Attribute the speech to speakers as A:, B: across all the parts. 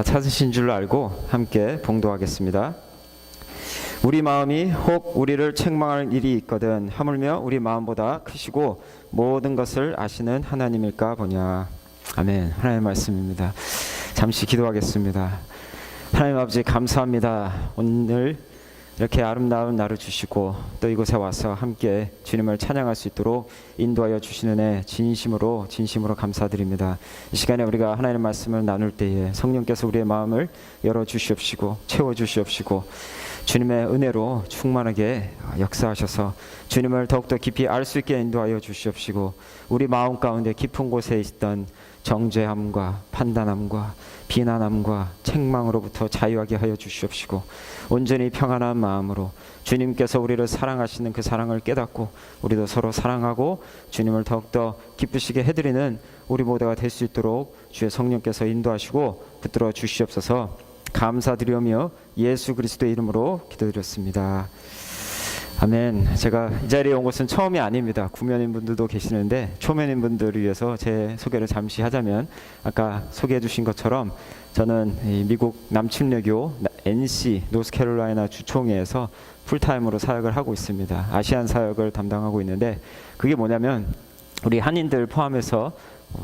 A: 다 찾으신 줄로 알고 함께 봉독하겠습니다. 우리 마음이 혹 우리를 책망할 일이 있거든 하물며 우리 마음보다 크시고 모든 것을 아시는 하나님일까 보냐. 아멘. 하나님의 말씀입니다. 잠시 기도하겠습니다. 하나님 아버지 감사합니다. 오늘 이렇게 아름다운 날을 주시고 또 이곳에 와서 함께 주님을 찬양할 수 있도록 인도하여 주시는 애 진심으로 감사드립니다. 이 시간에 우리가 하나님의 말씀을 나눌 때에 성령께서 우리의 마음을 열어주시옵시고 채워주시옵시고 주님의 은혜로 충만하게 역사하셔서 주님을 더욱더 깊이 알 수 있게 인도하여 주시옵시고 우리 마음 가운데 깊은 곳에 있던 정죄함과 판단함과 비난함과 책망으로부터 자유하게 하여 주시옵시고 온전히 평안한 마음으로 주님께서 우리를 사랑하시는 그 사랑을 깨닫고 우리도 서로 사랑하고 주님을 더욱더 기쁘시게 해드리는 우리 모두가 될 수 있도록 주의 성령께서 인도하시고 붙들어 주시옵소서. 감사드리며 예수 그리스도의 이름으로 기도드렸습니다. 아멘. 제가 이 자리에 온 것은 처음이 아닙니다. 구면인 분들도 계시는데 초면인 분들을 위해서 제 소개를 잠시 하자면 아까 소개해 주신 것처럼 저는 미국 남침례교 NC 노스캐롤라이나 주총회에서 풀타임으로 사역을 하고 있습니다. 아시안 사역을 담당하고 있는데 그게 뭐냐면 우리 한인들 포함해서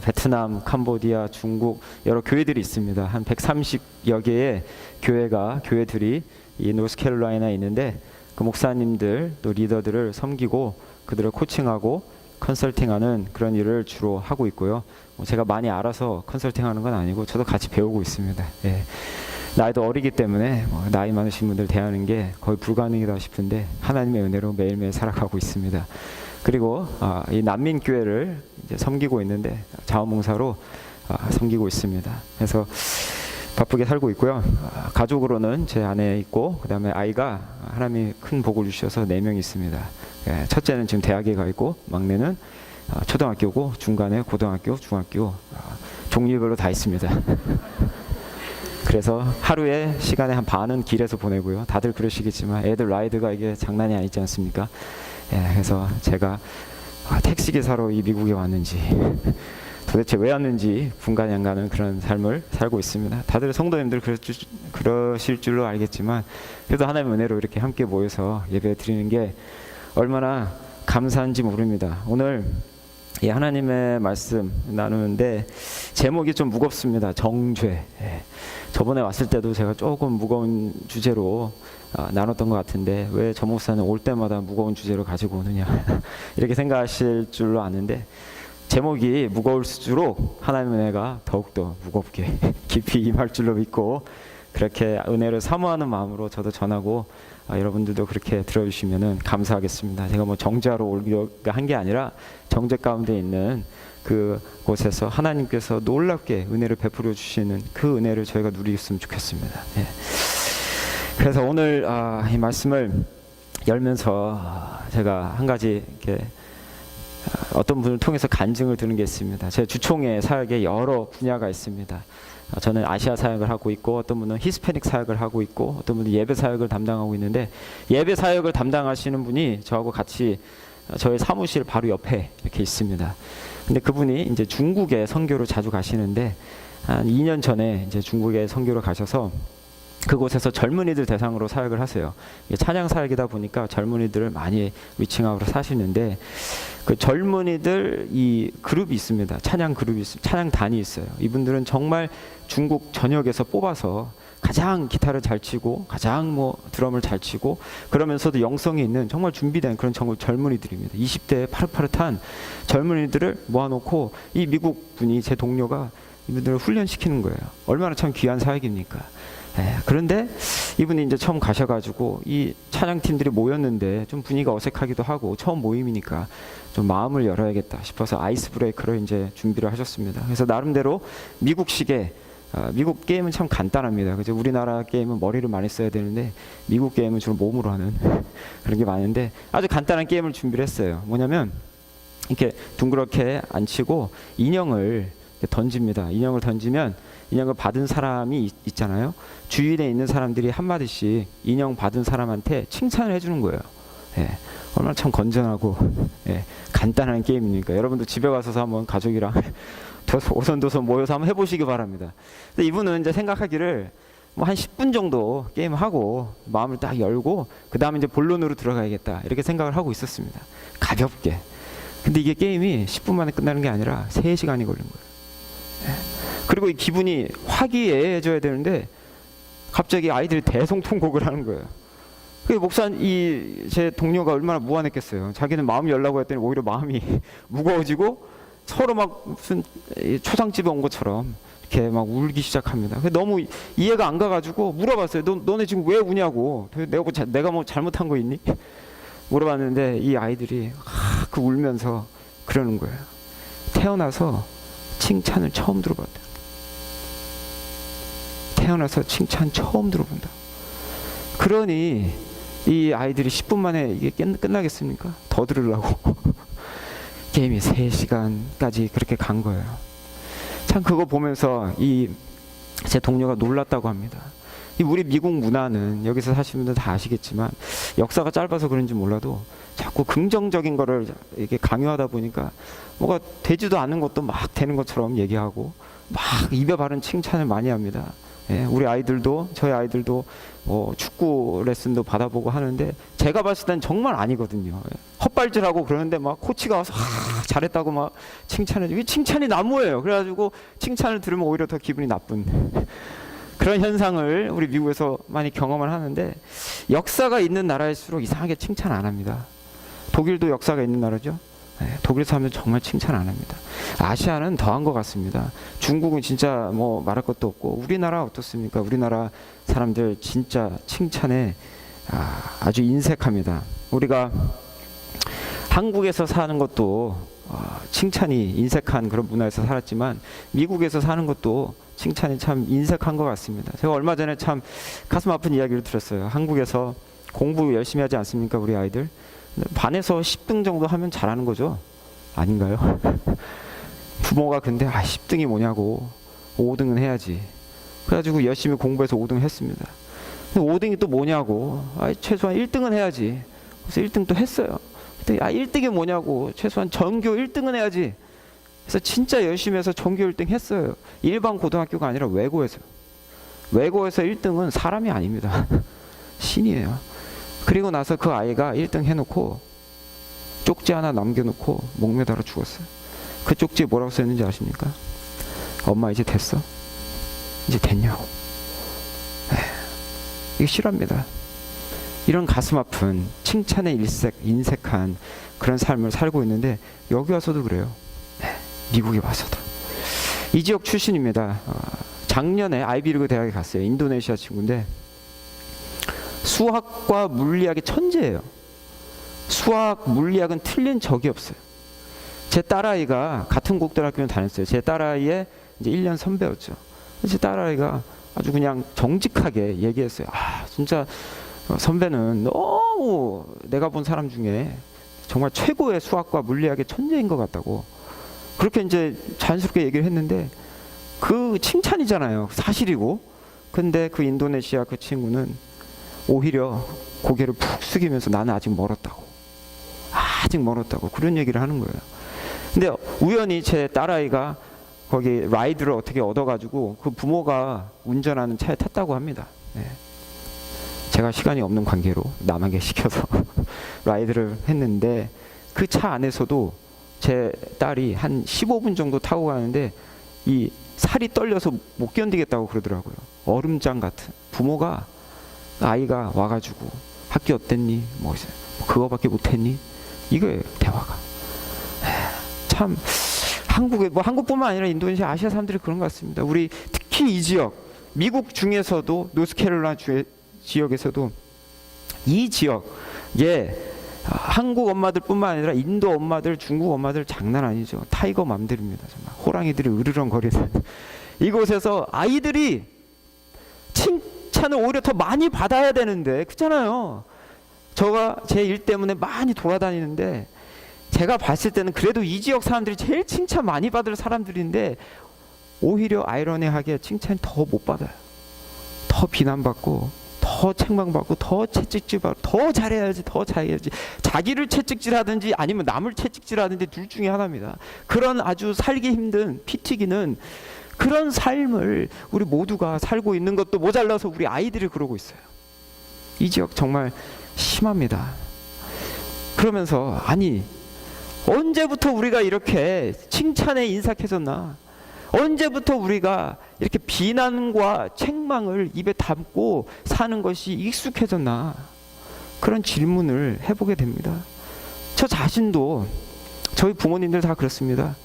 A: 베트남, 캄보디아, 중국 여러 교회들이 있습니다. 한 130여 개의 교회들이 이 노스캐롤라이나에 있는데 그 목사님들 또 리더들을 섬기고 그들을 코칭하고 컨설팅하는 그런 일을 주로 하고 있고요. 제가 많이 알아서 컨설팅하는 건 아니고 저도 같이 배우고 있습니다. 예. 나이도 어리기 때문에 나이 많으신 분들 대하는 게 거의 불가능이다 싶은데 하나님의 은혜로 매일매일 살아가고 있습니다. 그리고 이 난민교회를 이제 섬기고 있는데 자원봉사로 섬기고 있습니다. 그래서 바쁘게 살고 있고요. 가족으로는 제 아내 있고 그 다음에 아이가 하나님이 큰 복을 주셔서 4명 있습니다. 예, 첫째는 지금 대학에 가 있고 막내는 초등학교고 중간에 고등학교, 중학교 종류별로 다 있습니다. 그래서 하루에 시간의 한 반은 길에서 보내고요. 다들 그러시겠지만 애들 라이드가 이게 장난이 아니지 않습니까? 예, 그래서 제가 택시기사로 이 미국에 왔는지 도대체 왜 왔는지 분간이 안 가는 그런 삶을 살고 있습니다. 다들 성도님들 그러실 줄로 알겠지만 그래도 하나님의 은혜로 이렇게 함께 모여서 예배 드리는 게 얼마나 감사한지 모릅니다. 오늘 이 하나님의 말씀 나누는데 제목이 좀 무겁습니다. 정죄. 예. 저번에 왔을 때도 제가 조금 무거운 주제로 나눴던 것 같은데 왜 저 목사는 올 때마다 무거운 주제로 가지고 오느냐 이렇게 생각하실 줄로 아는데 제목이 무거울수록 하나님의 은혜가 더욱더 무겁게 깊이 임할 줄로 믿고 그렇게 은혜를 사모하는 마음으로 저도 전하고 여러분들도 그렇게 들어주시면 감사하겠습니다. 제가 정죄하러 오려고 한 게 아니라 정죄 가운데 있는 그 곳에서 하나님께서 놀랍게 은혜를 베풀어 주시는 그 은혜를 저희가 누리셨으면 좋겠습니다. 예. 그래서 오늘 이 말씀을 열면서 제가 한 가지 이렇게 어떤 분을 통해서 간증을 드는 게 있습니다. 제 주총회 사역에 여러 분야가 있습니다. 저는 아시아 사역을 하고 있고 어떤 분은 히스패닉 사역을 하고 있고 어떤 분은 예배 사역을 담당하고 있는데 예배 사역을 담당하시는 분이 저하고 같이 저희 사무실 바로 옆에 이렇게 있습니다. 근데 그분이 이제 중국에 선교를 자주 가시는데 한 2년 전에 이제 중국에 선교를 가셔서 그곳에서 젊은이들 대상으로 사역을 하세요. 찬양 사역이다 보니까 젊은이들을 많이 위칭하고 사시는데 그 젊은이들 이 그룹이 있습니다. 찬양 그룹이 있습니다. 찬양단이 있어요. 이분들은 정말 중국 전역에서 뽑아서 가장 기타를 잘 치고 가장 드럼을 잘 치고 그러면서도 영성이 있는 정말 준비된 그런 젊은이들입니다. 20대에 파릇파릇한 젊은이들을 모아놓고 이 미국 분이 제 동료가 이분들을 훈련시키는 거예요. 얼마나 참 귀한 사역입니까? 그런데 이분이 이제 처음 가셔가지고 이 찬양팀들이 모였는데 좀 분위기가 어색하기도 하고 처음 모임이니까 좀 마음을 열어야겠다 싶어서 아이스 브레이크를 이제 준비를 하셨습니다. 그래서 나름대로 미국식의 미국 게임은 참 간단합니다. 그죠? 우리나라 게임은 머리를 많이 써야 되는데 미국 게임은 주로 몸으로 하는 그런 게 많은데 아주 간단한 게임을 준비를 했어요. 뭐냐면 이렇게 둥그렇게 앉히고 인형을 던집니다. 인형을 던지면 인형을 받은 사람이 있잖아요. 주위에 있는 사람들이 한마디씩 인형 받은 사람한테 칭찬을 해주는 거예요. 예. 얼마나 참 건전하고 예, 간단한 게임이니까 여러분도 집에 가서 한번 가족이랑 오손도손 모여서 한번 해보시기 바랍니다. 근데 이분은 이제 생각하기를 뭐 한 10분 정도 게임하고 마음을 딱 열고 그 다음에 이제 본론으로 들어가야겠다 이렇게 생각을 하고 있었습니다. 가볍게. 근데 이게 게임이 10분 만에 끝나는 게 아니라 3시간이 걸린 거예요. 예. 그리고 이 기분이 화기애애해져야 되는데 갑자기 아이들이 대성통곡을 하는 거예요. 그 목사 제 동료가 얼마나 무안했겠어요. 자기는 마음이 열라고 했더니 오히려 마음이 무거워지고 서로 막 무슨 초상집에 온 것처럼 이렇게 막 울기 시작합니다. 너무 이해가 안 가가지고 물어봤어요. 너네 지금 왜 우냐고. 내가 뭐 잘못한 거 있니? 물어봤는데 이 아이들이 그 울면서 그러는 거예요. 태어나서 칭찬을 처음 들어봤다. 태어나서 칭찬 처음 들어본다. 그러니 이 아이들이 10분 만에 이게 끝나겠습니까? 더 들으려고 게임이 3시간까지 그렇게 간 거예요. 참 그거 보면서 제 동료가 놀랐다고 합니다. 우리 미국 문화는 여기서 사시는 분들 다 아시겠지만 역사가 짧아서 그런지 몰라도 자꾸 긍정적인 거를 이렇게 강요하다 보니까 뭐가 되지도 않은 것도 막 되는 것처럼 얘기하고 막 입에 바른 칭찬을 많이 합니다. 예, 우리 아이들도 저희 아이들도 축구 레슨도 받아보고 하는데 제가 봤을 땐 정말 아니거든요. 예, 헛발질하고 그러는데 막 코치가 와서 잘했다고 막 칭찬해 주고 칭찬이 나무예요. 그래가지고 칭찬을 들으면 오히려 더 기분이 나쁜 그런 현상을 우리 미국에서 많이 경험을 하는데 역사가 있는 나라일수록 이상하게 칭찬 안 합니다. 독일도 역사가 있는 나라죠. 네, 독일 사람들 정말 칭찬 안 합니다. 아시아는 더한 것 같습니다. 중국은 진짜 뭐 말할 것도 없고 우리나라 어떻습니까? 우리나라 사람들 진짜 칭찬에 아주 인색합니다. 우리가 한국에서 사는 것도 칭찬이 인색한 그런 문화에서 살았지만 미국에서 사는 것도 칭찬이 참 인색한 것 같습니다. 제가 얼마 전에 참 가슴 아픈 이야기를 들었어요. 한국에서 공부 열심히 하지 않습니까? 우리 아이들. 반에서 10등 정도 하면 잘하는 거죠? 아닌가요? 부모가 근데 10등이 뭐냐고 5등은 해야지. 그래가지고 열심히 공부해서 5등 했습니다. 근데 5등이 또 뭐냐고 최소한 1등은 해야지. 그래서 1등 또 했어요. 근데 1등이 뭐냐고 최소한 전교 1등은 해야지. 그래서 진짜 열심히 해서 전교 1등 했어요. 일반 고등학교가 아니라 외고에서 1등은 사람이 아닙니다. 신이에요. 그리고 나서 그 아이가 1등 해놓고 쪽지 하나 남겨놓고 목매달아 죽었어요. 그 쪽지에 뭐라고 써있는지 아십니까? 엄마 이제 됐어? 이제 됐냐고. 이게 실화입니다. 이런 가슴 아픈 칭찬에 인색한 그런 삶을 살고 있는데 여기 와서도 그래요. 미국에 와서도. 이 지역 출신입니다. 작년에 아이비리그 대학에 갔어요. 인도네시아 친구인데 수학과 물리학의 천재예요. 수학, 물리학은 틀린 적이 없어요. 제 딸아이가 같은 국대학교를 다녔어요. 제 딸아이의 이제 1년 선배였죠. 제 딸아이가 아주 그냥 정직하게 얘기했어요. 진짜 선배는 너무 내가 본 사람 중에 정말 최고의 수학과 물리학의 천재인 것 같다고. 그렇게 이제 자연스럽게 얘기를 했는데 그 칭찬이잖아요. 사실이고. 근데 그 인도네시아 그 친구는 오히려 고개를 푹 숙이면서 나는 아직 멀었다고. 그런 얘기를 하는 거예요. 근데 우연히 제 딸아이가 거기 라이드를 어떻게 얻어가지고 그 부모가 운전하는 차에 탔다고 합니다. 제가 시간이 없는 관계로 남에게 시켜서 라이드를 했는데 그 차 안에서도 제 딸이 한 15분 정도 타고 가는데 이 살이 떨려서 못 견디겠다고 그러더라고요. 얼음장 같은. 부모가 아이가 와가지고 학교 어땠니? 뭐 그거밖에 못했니? 이거예요 대화가. 참 한국에 한국뿐만 아니라 인도네시아 아시아 사람들이 그런 것 같습니다. 우리 특히 이 지역 미국 중에서도 노스캐롤라이나 지역에서도 이 지역에 한국 엄마들뿐만 아니라 인도 엄마들, 중국 엄마들 장난 아니죠. 타이거 맘들입니다. 정말 호랑이들이 으르렁거리는 이곳에서 아이들이 칭찬을 오히려 더 많이 받아야 되는데 그렇잖아요. 제가 제 일 때문에 많이 돌아다니는데 제가 봤을 때는 그래도 이 지역 사람들이 제일 칭찬 많이 받을 사람들인데 오히려 아이러니하게 칭찬 더 못 받아요. 더 비난받고 더 더 책망받고 더 채찍질받고 더 잘해야지 더 잘해야지 자기를 채찍질하든지 아니면 남을 채찍질하든지 둘 중에 하나입니다. 그런 아주 살기 힘든 피 튀기는 그런 삶을 우리 모두가 살고 있는 것도 모자라서 우리 아이들이 그러고 있어요. 이 지역 정말 심합니다. 그러면서 아니 언제부터 우리가 이렇게 칭찬에 인색해졌나? 언제부터 우리가 이렇게 비난과 책망을 입에 담고 사는 것이 익숙해졌나? 그런 질문을 해보게 됩니다. 저 자신도 저희 부모님들 다 그렇습니다.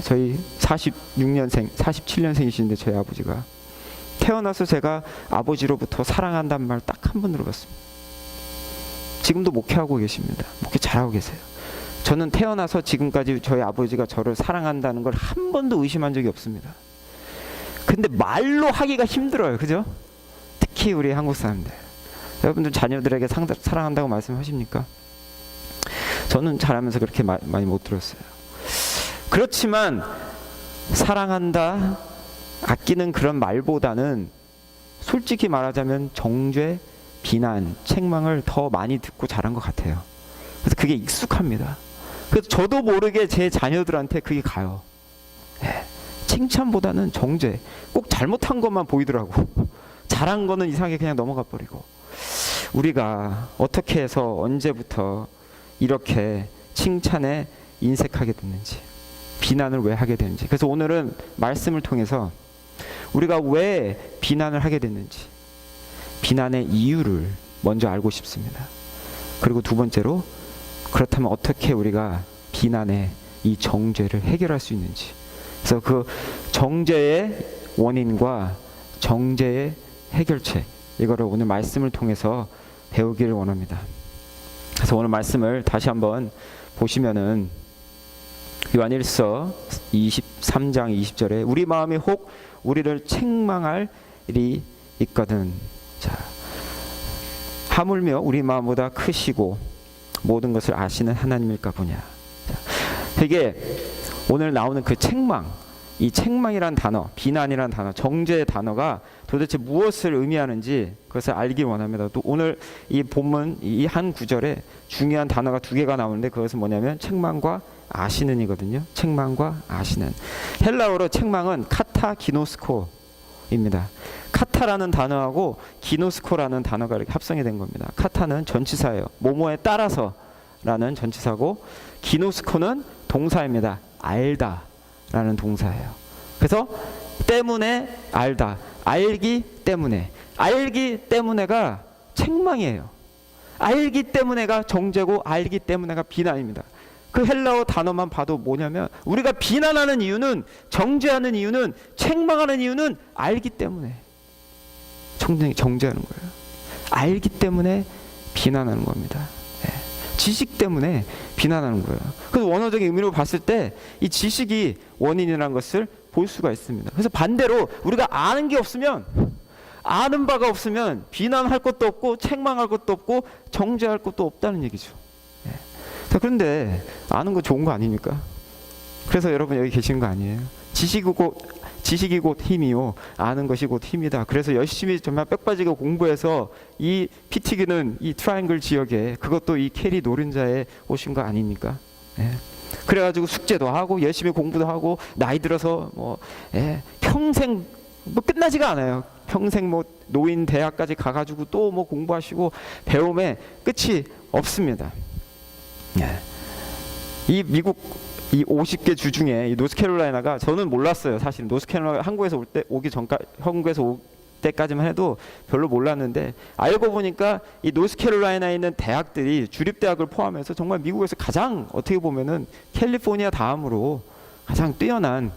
A: 저희 46년생, 47년생이신데 저희 아버지가 태어나서 제가 아버지로부터 사랑한다는 말 딱 한 번 들어봤습니다. 지금도 목회하고 계십니다. 목회 잘하고 계세요. 저는 태어나서 지금까지 저희 아버지가 저를 사랑한다는 걸 한 번도 의심한 적이 없습니다. 근데 말로 하기가 힘들어요. 그죠? 특히 우리 한국 사람들. 여러분들 자녀들에게 사랑한다고 말씀하십니까? 저는 자라면서 그렇게 많이 못 들었어요. 그렇지만 사랑한다, 아끼는 그런 말보다는 솔직히 말하자면 정죄, 비난, 책망을 더 많이 듣고 자란 것 같아요. 그래서 그게 익숙합니다. 그래서 저도 모르게 제 자녀들한테 그게 가요. 칭찬보다는 정죄, 꼭 잘못한 것만 보이더라고. 잘한 거는 이상하게 그냥 넘어가 버리고. 우리가 어떻게 해서 언제부터 이렇게 칭찬에 인색하게 됐는지, 비난을 왜 하게 되는지. 그래서 오늘은 말씀을 통해서 우리가 왜 비난을 하게 됐는지, 비난의 이유를 먼저 알고 싶습니다. 그리고 두 번째로 그렇다면 어떻게 우리가 비난의 이 정죄를 해결할 수 있는지. 그래서 그 정죄의 원인과 정죄의 해결책, 이거를 오늘 말씀을 통해서 배우기를 원합니다. 그래서 오늘 말씀을 다시 한번 보시면은 요한일서 23장 20절에 우리 마음이 혹 우리를 책망할 일이 있거든. 자, 하물며 우리 마음보다 크시고 모든 것을 아시는 하나님일까 보냐. 자, 이게 오늘 나오는 그 책망, 이 책망이란 단어, 비난이란 단어, 정죄의 단어가 도대체 무엇을 의미하는지 그것을 알기 원합니다. 또 오늘 이 본문 이 한 구절에 중요한 단어가 두 개가 나오는데 그것은 뭐냐면 책망과 아시는이거든요. 책망과 아시는. 헬라어로 책망은 카타 기노스코입니다. 카타라는 단어하고 기노스코라는 단어가 이렇게 합성이 된 겁니다. 카타는 전치사예요. 뭐뭐에 따라서라는 전치사고, 기노스코는 동사입니다. 알다라는 동사예요. 그래서 때문에 알다, 알기 때문에가 책망이에요. 알기 때문에가 정죄고 알기 때문에가 비난입니다. 그 헬라어 단어만 봐도 뭐냐면 우리가 비난하는 이유는, 정죄하는 이유는, 책망하는 이유는 알기 때문에 정죄하는 거예요. 알기 때문에 비난하는 겁니다. 지식 때문에 비난하는 거예요. 그래서 원어적인 의미로 봤을 때 이 지식이 원인이라는 것을 볼 수가 있습니다. 그래서 반대로 우리가 아는 게 없으면, 아는 바가 없으면 비난할 것도 없고 책망할 것도 없고 정죄할 것도 없다는 얘기죠. 자, 그런데 아는 거 좋은 거 아닙니까? 그래서 여러분 여기 계신 거 아니에요? 지식이 곧 힘이요, 아는 것이 곧 힘이다. 그래서 열심히 정말 빽 빠지게 공부해서 이 피 튀기는 이 트라이앵글 지역에, 그것도 이 캐리 노른자에 오신 거 아닙니까? 그래가지고 숙제도 하고 열심히 공부도 하고 나이 들어서 평생 끝나지가 않아요. 평생 노인 대학까지 가가지고 또 공부하시고 배움에 끝이 없습니다. 이 미국 이 50개 주 중에 이 노스캐롤라이나가, 저는 몰랐어요. 사실 노스캐롤라이나 한국에서 올 때까지만 해도 별로 몰랐는데, 알고 보니까 이 노스캐롤라이나에 있는 대학들이 주립대학을 포함해서 정말 미국에서 가장, 어떻게 보면은 캘리포니아 다음으로 가장 뛰어난,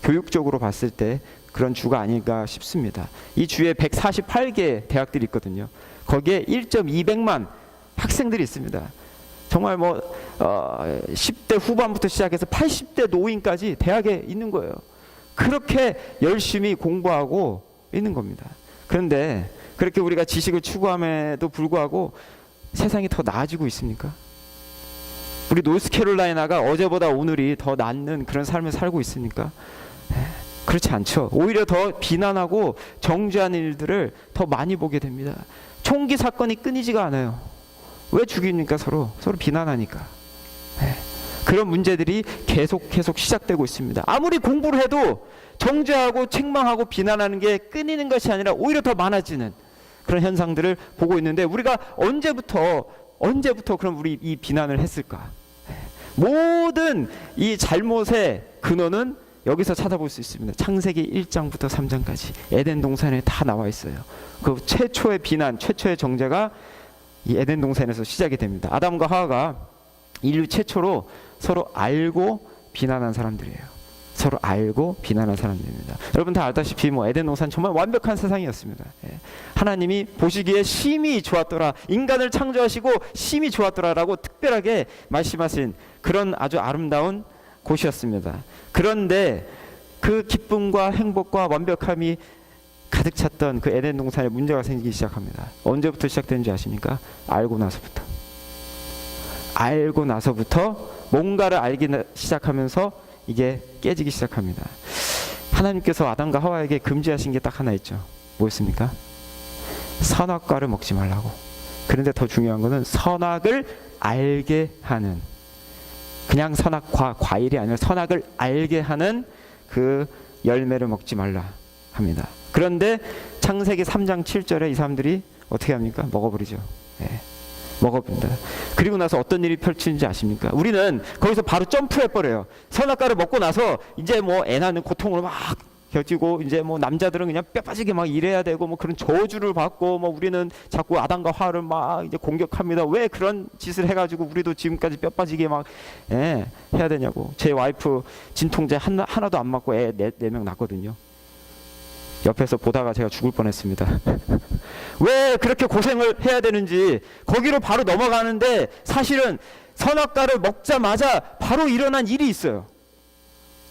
A: 교육적으로 봤을 때 그런 주가 아닐까 싶습니다. 이 주에 148개 대학들이 있거든요. 거기에 1.200만 학생들이 있습니다. 정말 10대 후반부터 시작해서 80대 노인까지 대학에 있는 거예요. 그렇게 열심히 공부하고 있는 겁니다. 그런데 그렇게 우리가 지식을 추구함에도 불구하고 세상이 더 나아지고 있습니까? 우리 노스캐롤라이나가 어제보다 오늘이 더 낫는 그런 삶을 살고 있습니까? 그렇지 않죠. 오히려 더 비난하고 정죄하는 일들을 더 많이 보게 됩니다. 총기 사건이 끊이지가 않아요. 왜 죽입니까? 서로 비난하니까. 네. 그런 문제들이 계속 시작되고 있습니다. 아무리 공부를 해도 정죄하고 책망하고 비난하는 게 끊이는 것이 아니라 오히려 더 많아지는 그런 현상들을 보고 있는데, 우리가 언제부터 그럼 우리 이 비난을 했을까? 모든 이 잘못의 근원은 여기서 찾아볼 수 있습니다. 창세기 1장부터 3장까지 에덴 동산에 다 나와 있어요. 그 최초의 비난, 최초의 정죄가 이 에덴 동산에서 시작이 됩니다. 아담과 하와가 인류 최초로 서로 알고 비난한 사람들이에요. 서로 알고 비난한 사람들입니다. 여러분 다 알다시피 에덴 동산 정말 완벽한 세상이었습니다. 하나님이 보시기에 심히 좋았더라, 인간을 창조하시고 심히 좋았더라라고 특별하게 말씀하신 그런 아주 아름다운 곳이었습니다. 그런데 그 기쁨과 행복과 완벽함이 가득 찼던 그 에덴 동산에 문제가 생기기 시작합니다. 언제부터 시작되는지 아십니까? 알고 나서부터 뭔가를 알기 시작하면서 이게 깨지기 시작합니다. 하나님께서 아담과 하와에게 금지하신 게 딱 하나 있죠. 뭐였습니까? 선악과를 먹지 말라고. 그런데 더 중요한 거는 선악을 알게 하는, 그냥 과일이 아니라 선악을 알게 하는 그 열매를 먹지 말라 합니다. 그런데 창세기 3장 7절에 이 사람들이 어떻게 합니까? 먹어버리죠. 먹어본다. 그리고 나서 어떤 일이 펼치는지 아십니까? 우리는 거기서 바로 점프해버려요. 선악과를 먹고 나서 이제 애 낳는 고통을 막 겪고, 이제 남자들은 그냥 뼈 빠지게 막 일해야 되고 그런 저주를 받고, 우리는 자꾸 아담과 하와를 막 이제 공격합니다. 왜 그런 짓을 해가지고 우리도 지금까지 뼈 빠지게 막 해야 되냐고. 제 와이프 진통제 하나도 안 맞고 애 4명 낳았거든요. 옆에서 보다가 제가 죽을 뻔했습니다. 왜 그렇게 고생을 해야 되는지. 거기로 바로 넘어가는데 사실은 선악과를 먹자마자 바로 일어난 일이 있어요.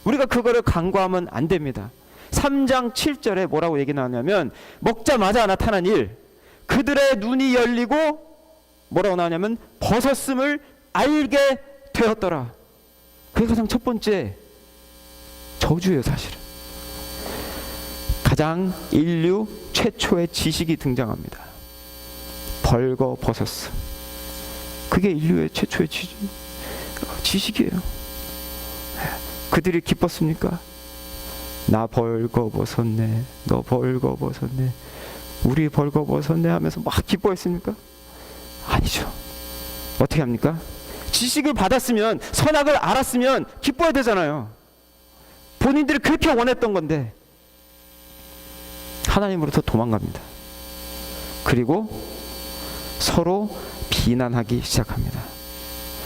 A: 우리가 그거를 간과하면 안 됩니다. 3장 7절에 뭐라고 얘기 나오냐면, 먹자마자 나타난 일, 그들의 눈이 열리고 뭐라고 나오냐면 벗었음을 알게 되었더라. 그게 가장 첫 번째 저주예요. 사실은 가장 인류 최초의 지식이 등장합니다. 벌거벗었음. 그게 인류의 최초의 지식이에요. 그들이 기뻤습니까? 나 벌거벗었네, 너 벌거벗었네, 우리 벌거벗었네 하면서 막 기뻐했습니까? 아니죠. 어떻게 합니까? 지식을 받았으면, 선악을 알았으면 기뻐야 되잖아요. 본인들이 그렇게 원했던 건데 하나님으로부터 도망갑니다. 그리고 서로 비난하기 시작합니다.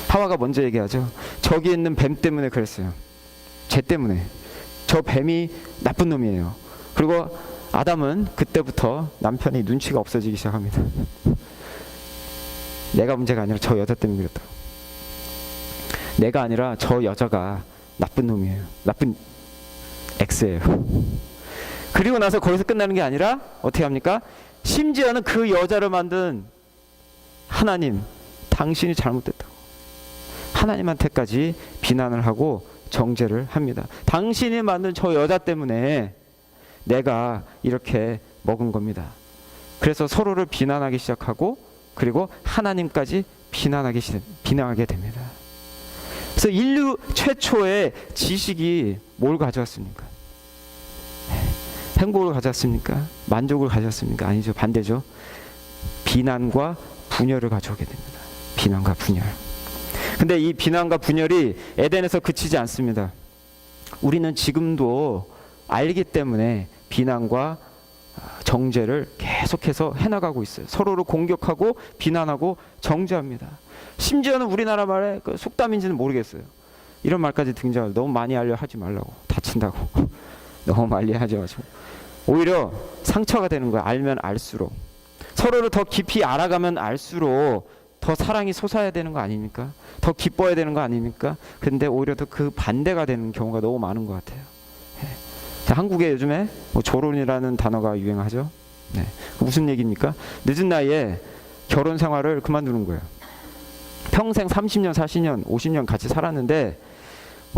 A: 하와가 먼저 얘기하죠. 저기 있는 뱀 때문에 그랬어요. 쟤 때문에. 저 뱀이 나쁜 놈이에요. 그리고 아담은 그때부터 남편이 눈치가 없어지기 시작합니다. 내가 문제가 아니라 저 여자 때문에 그랬다. 내가 아니라 저 여자가 나쁜 놈이에요. 나쁜 X예요. 그리고 나서 거기서 끝나는 게 아니라 어떻게 합니까? 심지어는 그 여자를 만든 하나님, 당신이 잘못됐다고 하나님한테까지 비난을 하고 정죄를 합니다. 당신이 만든 저 여자 때문에 내가 이렇게 먹은 겁니다. 그래서 서로를 비난하기 시작하고, 그리고 하나님까지 비난하게 됩니다. 그래서 인류 최초의 지식이 뭘 가져왔습니까? 행복을 가져왔습니까? 만족을 가져왔습니까? 아니죠. 반대죠. 비난과 분열을 가져오게 됩니다. 비난과 분열. 근데 이 비난과 분열이 에덴에서 그치지 않습니다. 우리는 지금도 알기 때문에 비난과 정죄를 계속해서 해나가고 있어요. 서로를 공격하고 비난하고 정죄합니다. 심지어는 우리나라 말에 그 속담인지는 모르겠어요. 이런 말까지 등장해요. 너무 많이 알려 하지 말라고. 다친다고. 너무 많이 하지 마시고. 오히려 상처가 되는 거야. 알면 알수록. 서로를 더 깊이 알아가면 알수록 더 사랑이 솟아야 되는 거 아닙니까? 더 기뻐야 되는 거 아닙니까? 근데 오히려 더 그 반대가 되는 경우가 너무 많은 것 같아요. 자, 한국에 요즘에 조론이라는 단어가 유행하죠. 무슨 얘기입니까? 늦은 나이에 결혼 생활을 그만두는 거예요. 평생 30년, 40년, 50년 같이 살았는데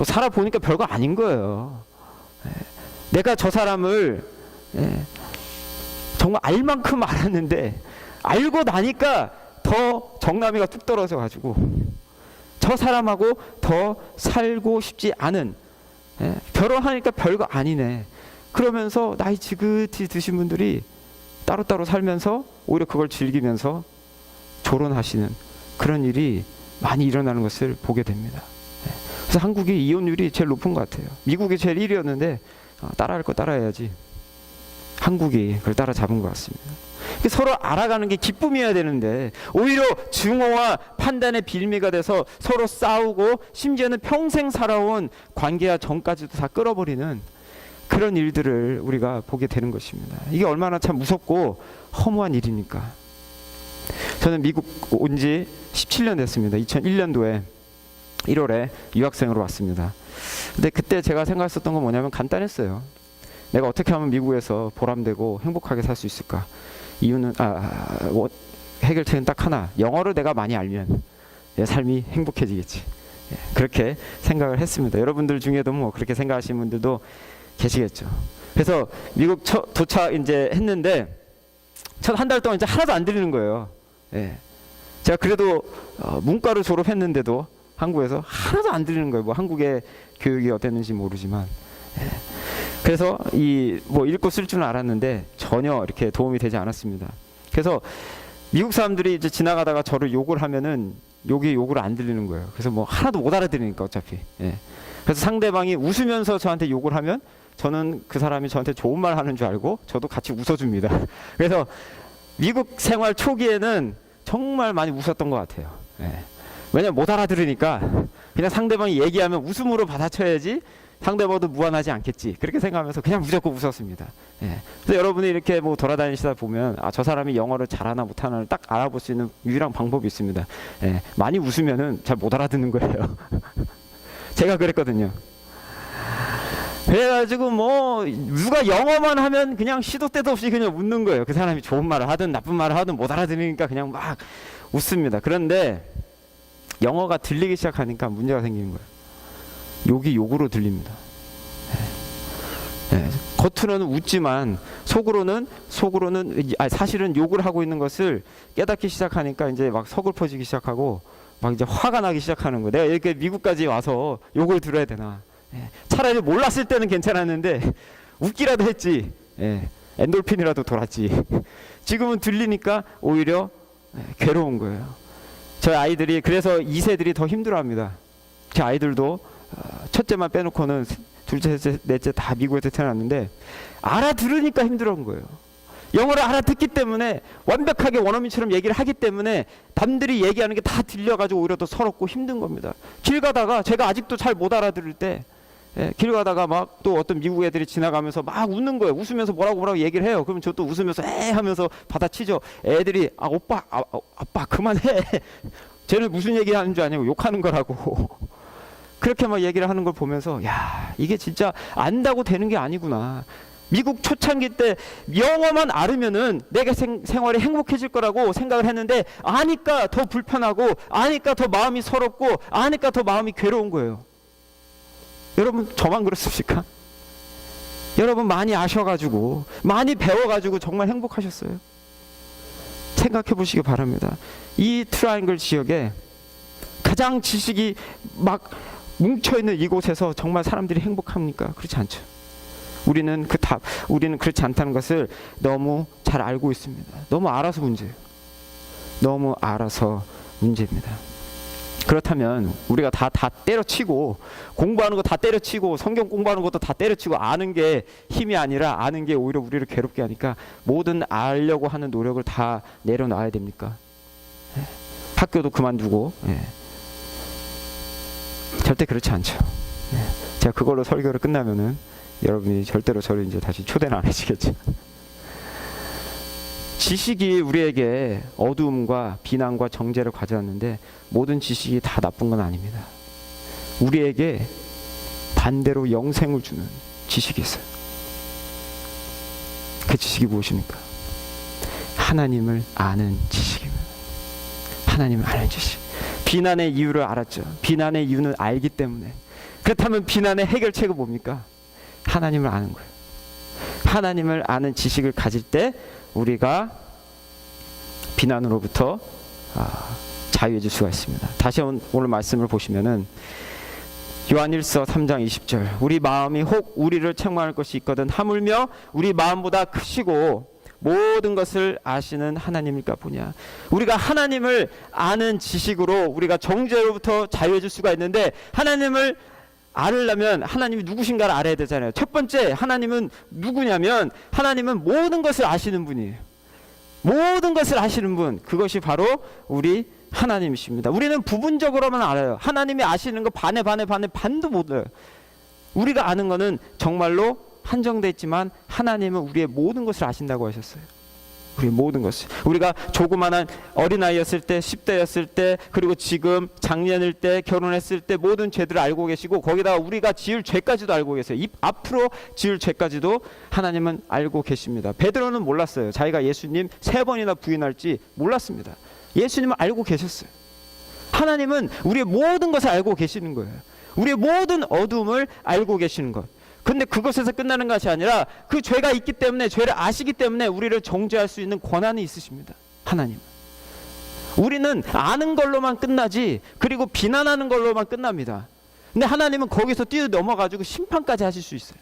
A: 살아보니까 별거 아닌 거예요. 내가 저 사람을 정말 알 만큼 알았는데 알고 나니까 더 정남이가 뚝 떨어져 가지고 저 사람하고 더 살고 싶지 않은, 결혼하니까 별거 아니네 그러면서 나이 지긋이 드신 분들이 따로따로 살면서 오히려 그걸 즐기면서 졸혼하시는 그런 일이 많이 일어나는 것을 보게 됩니다. 그래서 한국이 이혼율이 제일 높은 것 같아요. 미국이 제일 1위였는데 따라할 거 따라해야지 한국이 그걸 따라잡은 것 같습니다. 서로 알아가는 게 기쁨이어야 되는데 오히려 증오와 판단의 빌미가 돼서 서로 싸우고 심지어는 평생 살아온 관계와 정까지도 다 끌어버리는 그런 일들을 우리가 보게 되는 것입니다. 이게 얼마나 참 무섭고 허무한 일입니까? 저는 미국 온 지 17년 됐습니다. 2001년도에 1월에 유학생으로 왔습니다. 근데 그때 제가 생각했었던 건 뭐냐면 간단했어요. 내가 어떻게 하면 미국에서 보람되고 행복하게 살 수 있을까? 이유는 해결책은 딱 하나. 영어를 내가 많이 알면 내 삶이 행복해지겠지. 그렇게 생각을 했습니다. 여러분들 중에도 뭐 그렇게 생각하시는 분들도 계시겠죠. 그래서 미국 도착 이제 했는데 첫 한 달 동안 이제 하나도 안 들리는 거예요. 제가 그래도 문과를 졸업했는데도 한국에서 하나도 안 들리는 거예요. 뭐 한국의 교육이 어땠는지 모르지만. 그래서 뭐 읽고 쓸 줄은 알았는데 전혀 이렇게 도움이 되지 않았습니다. 그래서 미국 사람들이 이제 지나가다가 저를 욕을 하면은 욕을 안 들리는 거예요. 그래서 뭐 하나도 못 알아들으니까 어차피. 그래서 상대방이 웃으면서 저한테 욕을 하면 저는 그 사람이 저한테 좋은 말 하는 줄 알고 저도 같이 웃어줍니다. 그래서 미국 생활 초기에는 정말 많이 웃었던 것 같아요. 왜냐면 못 알아들으니까 그냥 상대방이 얘기하면 웃음으로 받아쳐야지 상대방도 무한하지 않겠지 그렇게 생각하면서 그냥 무조건 웃었습니다. 그래서 여러분이 이렇게 뭐 돌아다니시다 보면 저 사람이 영어를 잘하나 못하나를 딱 알아볼 수 있는 유일한 방법이 있습니다. 많이 웃으면은 잘 못 알아듣는 거예요. 제가 그랬거든요. 그래가지고 뭐 누가 영어만 하면 그냥 시도 때도 없이 그냥 웃는 거예요. 그 사람이 좋은 말을 하든 나쁜 말을 하든 못 알아들으니까 그냥 막 웃습니다. 그런데 영어가 들리기 시작하니까 문제가 생기는 거예요. 욕이 욕으로 들립니다. 겉으로는 웃지만 속으로는 사실은 욕을 하고 있는 것을 깨닫기 시작하니까 이제 막 서글퍼지기 시작하고 막 이제 화가 나기 시작하는 거예요. 내가 이렇게 미국까지 와서 욕을 들어야 되나? 차라리 몰랐을 때는 괜찮았는데 웃기라도 했지. 엔돌핀이라도 돌았지. 지금은 들리니까 오히려 괴로운 거예요. 저희 아이들이 그래서 2세들이 더 힘들어합니다. 제 아이들도 첫째만 빼놓고는 둘째, 넷째 다 미국에서 태어났는데 알아들으니까 힘들어한 거예요. 영어를 알아듣기 때문에 완벽하게 원어민처럼 얘기를 하기 때문에 남들이 얘기하는 게 다 들려가지고 오히려 더 서럽고 힘든 겁니다. 길 가다가 제가 아직도 잘 못 알아들을 때 길 가다가 막 또 어떤 미국 애들이 지나가면서 막 웃는 거예요. 웃으면서 뭐라고 얘기를 해요. 그러면 저 또 웃으면서 하면서 받아치죠. 애들이 오빠 아빠 그만해. 쟤는 무슨 얘기하는 줄 아냐고 욕하는 거라고. 그렇게 막 얘기를 하는 걸 보면서 야 이게 진짜 안다고 되는 게 아니구나. 미국 초창기 때 영어만 알으면은 내가 생활이 행복해질 거라고 생각을 했는데 아니까 더 불편하고 아니까 더 마음이 서럽고 아니까 더 마음이 괴로운 거예요. 여러분 저만 그렇습니까? 여러분 많이 아셔가지고 많이 배워가지고 정말 행복하셨어요? 생각해 보시기 바랍니다. 이 트라이앵글 지역에 가장 지식이 막 뭉쳐있는 이곳에서 정말 사람들이 행복합니까? 그렇지 않죠. 우리는 그렇지 않다는 것을 너무 잘 알고 있습니다. 너무 알아서 문제예요. 너무 알아서 문제입니다. 그렇다면 우리가 다 때려치고 공부하는 거 다 때려치고 성경 공부하는 것도 다 때려치고 아는 게 힘이 아니라 아는 게 오히려 우리를 괴롭게 하니까 모든 알려고 하는 노력을 다 내려놔야 됩니까? 학교도 그만두고 절대 그렇지 않죠. 제가 그걸로 설교를 끝나면은 여러분이 절대로 저를 이제 다시 초대는 안 하시겠죠. 지식이 우리에게 어두움과 비난과 정죄를 가져왔는데 모든 지식이 다 나쁜 건 아닙니다. 우리에게 반대로 영생을 주는 지식이 있어요. 그 지식이 무엇입니까? 하나님을 아는 지식입니다. 하나님을 아는 지식. 비난의 이유를 알았죠. 비난의 이유는 알기 때문에. 그렇다면 비난의 해결책은 뭡니까? 하나님을 아는 거예요. 하나님을 아는 지식을 가질 때 우리가 비난으로부터 자유해질 수가 있습니다. 다시 오늘 말씀을 보시면은 요한일서 3장 20절, 우리 마음이 혹 우리를 책망할 것이 있거든 하물며 우리 마음보다 크시고 모든 것을 아시는 하나님일까 보냐. 우리가 하나님을 아는 지식으로 우리가 정죄로부터 자유해질 수가 있는데, 하나님을 알으려면 하나님이 누구신가를 알아야 되잖아요. 첫 번째, 하나님은 누구냐면 하나님은 모든 것을 아시는 분이에요. 모든 것을 아시는 분, 그것이 바로 우리 하나님이십니다. 우리는 부분적으로만 알아요. 하나님이 아시는 거 반도 몰라요. 우리가 아는 거는 정말로 한정되어 있지만 하나님은 우리의 모든 것을 아신다고 하셨어요. 우리의 모든 것을. 우리가 조그만한 어린아이였을 때, 10대였을 때, 그리고 지금 장년일 때, 결혼했을 때 모든 죄들을 알고 계시고, 거기다가 우리가 지을 죄까지도 알고 계세요. 앞으로 지을 죄까지도 하나님은 알고 계십니다. 베드로는 몰랐어요. 자기가 예수님 3번이나 부인할지 몰랐습니다. 예수님은 알고 계셨어요. 하나님은 우리의 모든 것을 알고 계시는 거예요. 우리의 모든 어둠을 알고 계시는 것. 근데 그것에서 끝나는 것이 아니라 그 죄가 있기 때문에, 죄를 아시기 때문에 우리를 정죄할 수 있는 권한이 있으십니다. 하나님. 우리는 아는 걸로만 끝나지, 그리고 비난하는 걸로만 끝납니다. 근데 하나님은 거기서 뛰어넘어가지고 심판까지 하실 수 있어요.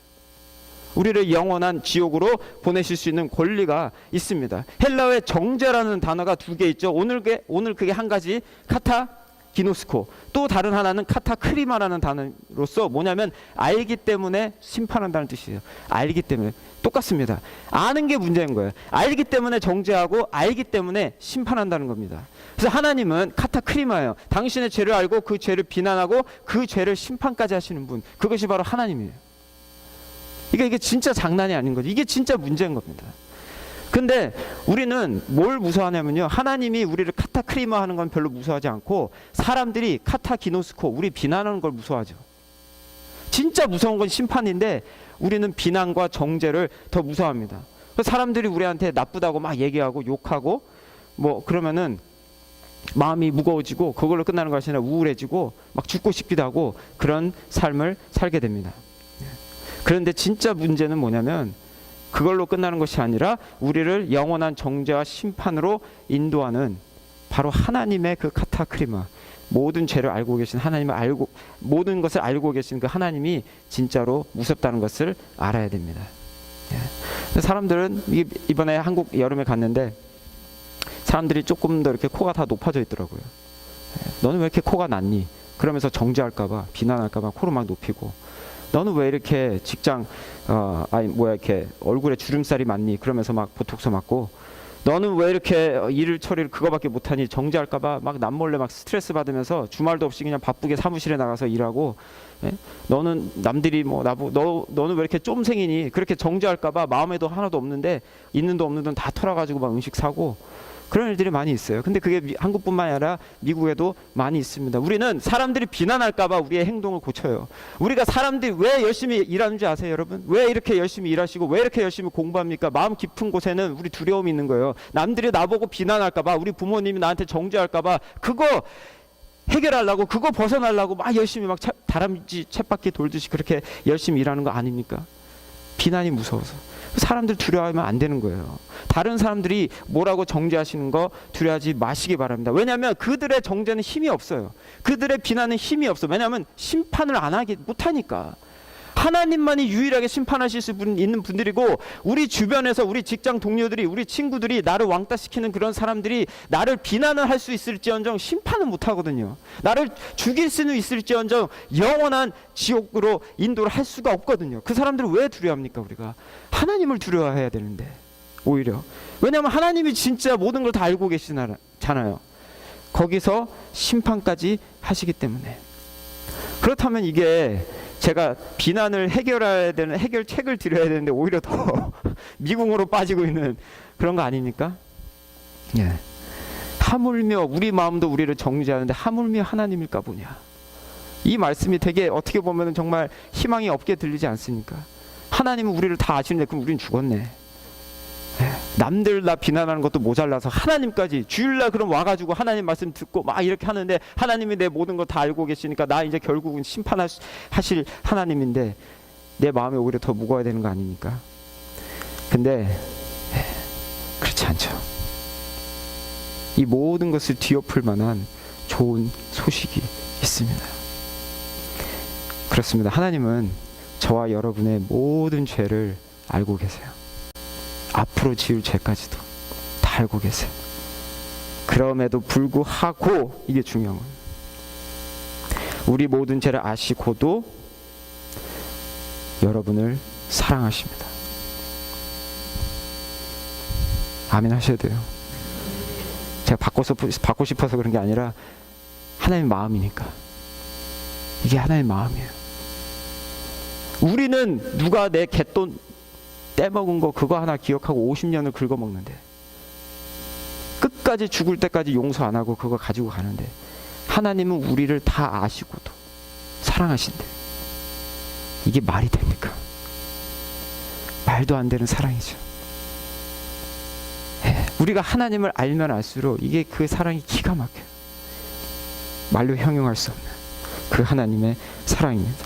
A: 우리를 영원한 지옥으로 보내실 수 있는 권리가 있습니다. 헬라어에 정죄라는 단어가 2개 있죠. 오늘 그게 한 가지, 카타기노스코, 또 다른 하나는 카타크리마라는 단어로서 뭐냐면 알기 때문에 심판한다는 뜻이에요. 알기 때문에. 똑같습니다. 아는 게 문제인 거예요. 알기 때문에 정죄하고 알기 때문에 심판한다는 겁니다. 그래서 하나님은 카타크리마예요. 당신의 죄를 알고 그 죄를 비난하고 그 죄를 심판까지 하시는 분, 그것이 바로 하나님이에요. 이게 진짜 장난이 아닌 거죠. 이게 진짜 문제인 겁니다. 근데 우리는 뭘 무서워하냐면요, 하나님이 우리를 카타크리마 하는 건 별로 무서워하지 않고, 사람들이 카타기노스코, 우리 비난하는 걸 무서워하죠. 진짜 무서운 건 심판인데 우리는 비난과 정죄를 더 무서워합니다. 사람들이 우리한테 나쁘다고 막 얘기하고 욕하고 뭐 그러면은 마음이 무거워지고, 그걸로 끝나는 것이 아니라 우울해지고 막 죽고 싶기도 하고, 그런 삶을 살게 됩니다. 그런데 진짜 문제는 뭐냐면 그걸로 끝나는 것이 아니라 우리를 영원한 정죄와 심판으로 인도하는 바로 하나님의 그 카타크리마, 모든 죄를 알고 계신 하나님을 알고, 모든 것을 알고 계신 그 하나님이 진짜로 무섭다는 것을 알아야 됩니다. 사람들은 이번에 한국 여름에 갔는데 사람들이 조금 더 이렇게 코가 다 높아져 있더라고요. 너는 왜 이렇게 코가 낮니? 그러면서 정죄할까봐, 비난할까봐 코를 막 높이고, 너는 왜 이렇게 이렇게 얼굴에 주름살이 많니? 그러면서 막 보톡스 맞고, 너는 왜 이렇게 일 처리를 그거밖에 못하니? 정죄할까봐 막 남몰래 막 스트레스 받으면서 주말도 없이 그냥 바쁘게 사무실에 나가서 일하고, 너는 남들이 뭐 너는 왜 이렇게 쫌생이니? 그렇게 정죄할까봐 마음에도 하나도 없는데 있는 돈 없는 돈 다 털어가지고 막 음식 사고, 그런 일들이 많이 있어요. 근데 그게 한국뿐만 아니라 미국에도 많이 있습니다. 우리는 사람들이 비난할까봐 우리의 행동을 고쳐요. 우리가 사람들이 왜 열심히 일하는지 아세요, 여러분? 왜 이렇게 열심히 일하시고 왜 이렇게 열심히 공부합니까? 마음 깊은 곳에는 우리 두려움이 있는 거예요. 남들이 나보고 비난할까봐, 우리 부모님이 나한테 정죄할까봐, 그거 해결하려고, 그거 벗어나려고 막 열심히 막 다람쥐 쳇바퀴 돌듯이 그렇게 열심히 일하는 거 아닙니까? 비난이 무서워서. 사람들 두려워하면 안 되는 거예요. 다른 사람들이 뭐라고 정죄하시는 거 두려워하지 마시기 바랍니다. 왜냐하면 그들의 정죄는 힘이 없어요. 그들의 비난은 힘이 없어요. 왜냐하면 심판을 못하니까. 하나님만이 유일하게 심판하실 수 있는 분들이고, 우리 주변에서 우리 직장 동료들이, 우리 친구들이 나를 왕따시키는 그런 사람들이 나를 비난을 할 수 있을지언정 심판은 못하거든요. 나를 죽일 수는 있을지언정 영원한 지옥으로 인도를 할 수가 없거든요. 그 사람들을 왜 두려워합니까? 우리가 하나님을 두려워해야 되는데, 오히려. 왜냐하면 하나님이 진짜 모든 걸 다 알고 계시잖아요. 거기서 심판까지 하시기 때문에. 그렇다면 이게 제가 비난을 해결해야 되는 해결책을 드려야 되는데 오히려 더 미궁으로 빠지고 있는 그런 거 아닙니까? 예. 하물며 우리 마음도 우리를 정죄하는데 하물며 하나님일까 보냐. 이 말씀이 되게 어떻게 보면 정말 희망이 없게 들리지 않습니까? 하나님은 우리를 다 아시는데 그럼 우린 죽었네. 남들 나 비난하는 것도 모자라서 하나님까지 주일날 그럼 와가지고 하나님 말씀 듣고 막 이렇게 하는데, 하나님이 내 모든 거 다 알고 계시니까 나 이제 결국은 심판하실 하나님인데 내 마음이 오히려 더 무거워야 되는 거 아닙니까? 근데 그렇지 않죠. 이 모든 것을 뒤엎을 만한 좋은 소식이 있습니다. 그렇습니다. 하나님은 저와 여러분의 모든 죄를 알고 계세요. 앞으로 지을 죄까지도 다 알고 계세요. 그럼에도 불구하고, 이게 중요한 거예요. 우리 모든 죄를 아시고도 여러분을 사랑하십니다. 아멘 하셔야 돼요. 제가 받고 싶어서 그런 게 아니라 하나님의 마음이니까. 이게 하나님의 마음이에요. 우리는 누가 내 갯돈 떼먹은 거 그거 하나 기억하고 50년을 긁어먹는데, 끝까지 죽을 때까지 용서 안 하고 그거 가지고 가는데, 하나님은 우리를 다 아시고도 사랑하신대. 이게 말이 됩니까? 말도 안 되는 사랑이죠. 우리가 하나님을 알면 알수록 이게 그 사랑이 기가 막혀요. 말로 형용할 수 없는 그 하나님의 사랑입니다.